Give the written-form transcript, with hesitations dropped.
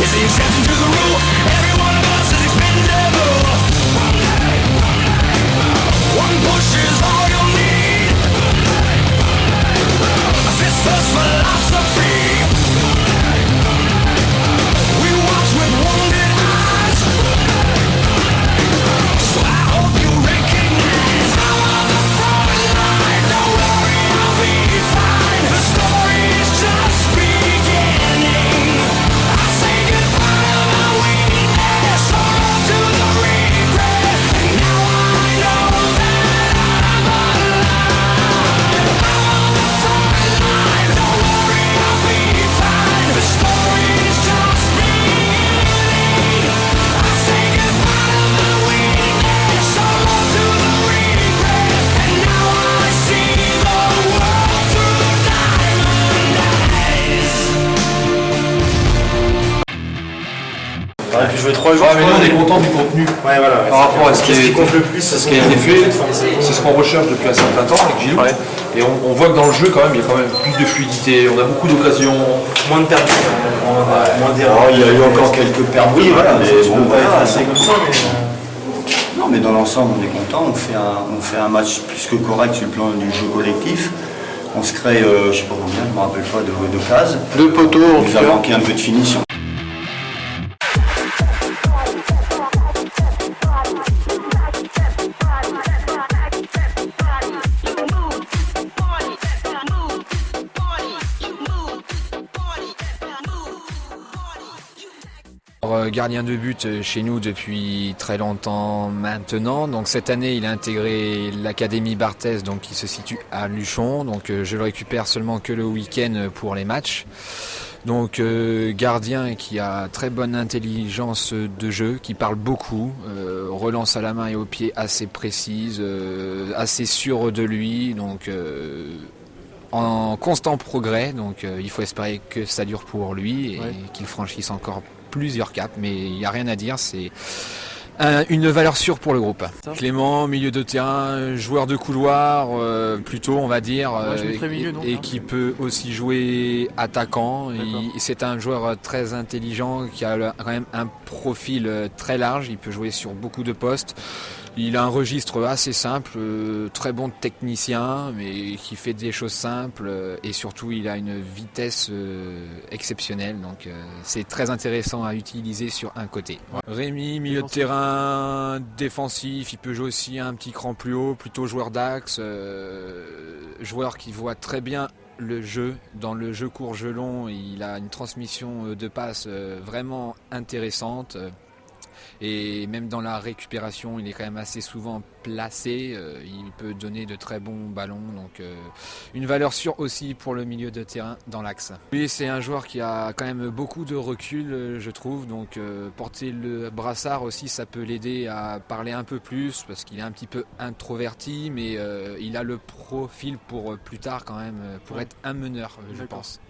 It's the exception to the rule. Every one of us is expendable. One push is all you'll need. A sister's philosophy. We watch with wounded eyes. So I hope you recognize I'm on the front line. Don't worry, I'll be fine. The story is just beginning. I say goodbye to my weakness, hold on to the regret. And now I know that I'm alive. I'm on the front line. Don't worry, I'll be fine. The story is just beginning. I say goodbye to my weakness, hold on to the regret. And now I see the world through diamond eyes. On a pu jouer 3 jours. Mais nous on est content du contenu. Ouais, voilà. Par rapport à ce qui compte le plus, ce qui a été fait, c'est ce qu'on recherche depuis un certain temps avec Gilles. Ouais. Et on voit que dans le jeu quand même, il y a quand même plus de fluidité, on a beaucoup d'occasions. moins de perdus, moins d'erreurs. Il y a eu encore quelques pertes. Oui, voilà, mais mais bon, bon, voilà, c'est comme ça. Non, mais dans l'ensemble, on est content. On fait un match plus que correct sur le plan du jeu collectif. On se crée, je sais pas combien, je me rappelle pas, de cases. 2 poteaux, en Il tout nous a cas. manqué un peu de finition. Gardien de but chez nous depuis très longtemps maintenant. Donc cette année, il a intégré l'Académie Barthès, donc qui se situe à Luchon. Donc je le récupère seulement que le week-end pour les matchs. Donc gardien qui a très bonne intelligence de jeu, qui parle beaucoup, relance à la main et au pied assez précise, assez sûr de lui. Donc en constant progrès. Donc il faut espérer que ça dure pour lui et qu'il franchisse encore plusieurs caps, mais il n'y a rien à dire, c'est une valeur sûre pour le groupe. Clément, milieu de terrain, joueur de couloir, plutôt on va dire, et qui peut aussi jouer attaquant. C'est un joueur très intelligent qui a quand même un profil très large, il peut jouer sur beaucoup de postes. Il a un registre assez simple, très bon technicien, mais qui fait des choses simples et surtout il a une vitesse exceptionnelle, donc c'est très intéressant à utiliser sur un côté. Rémi, milieu de terrain défensif, il peut jouer aussi un petit cran plus haut, plutôt joueur d'axe, joueur qui voit très bien le jeu. Dans le jeu court, jeu long, il a une transmission de passe vraiment intéressante. Et même dans la récupération, il est quand même assez souvent placé. Il peut donner de très bons ballons. Donc une valeur sûre aussi pour le milieu de terrain dans l'axe. Lui, c'est un joueur qui a quand même beaucoup de recul, je trouve. Donc porter le brassard aussi, ça peut l'aider à parler un peu plus parce qu'il est un petit peu introverti. Mais il a le profil pour plus tard quand même, pour être un meneur, je pense.